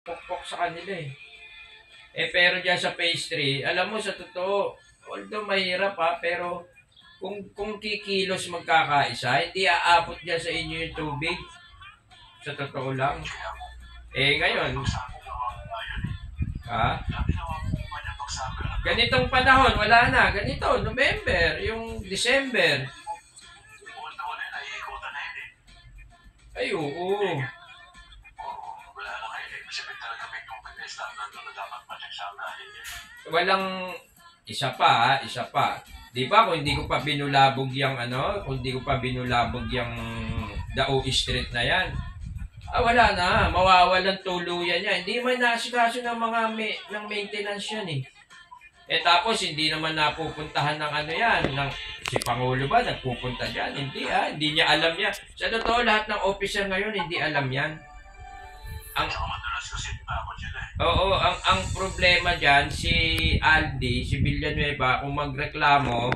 pokpok sa kanila eh. Pero dyan sa phase 3, alam mo sa totoo, although mahirap ha, pero kung kikilos magkakaisa, hindi aabot dyan sa inyo yung tubig. Sa totoo lang. Ngayon, ha? Ganitong panahon, wala na. Ganito, November, yung December. Ay, oo. Walang isa pa. Di ba kung hindi ko pa binulabog yung kung hindi ko pa binulabog yung Dao Street na yan, wala na, mawawalan tuluyan yan. Hindi man naasikaso ng mga ng maintenance yan eh. Tapos hindi naman napupuntahan ng yan, ng si Pangulo ba nagpupunta diyan? Hindi niya alam yan. Sa totoo, lahat ng officer ngayon hindi alam yan. Ang problema diyan si Aldi, si Villanueva, kung magreklamo,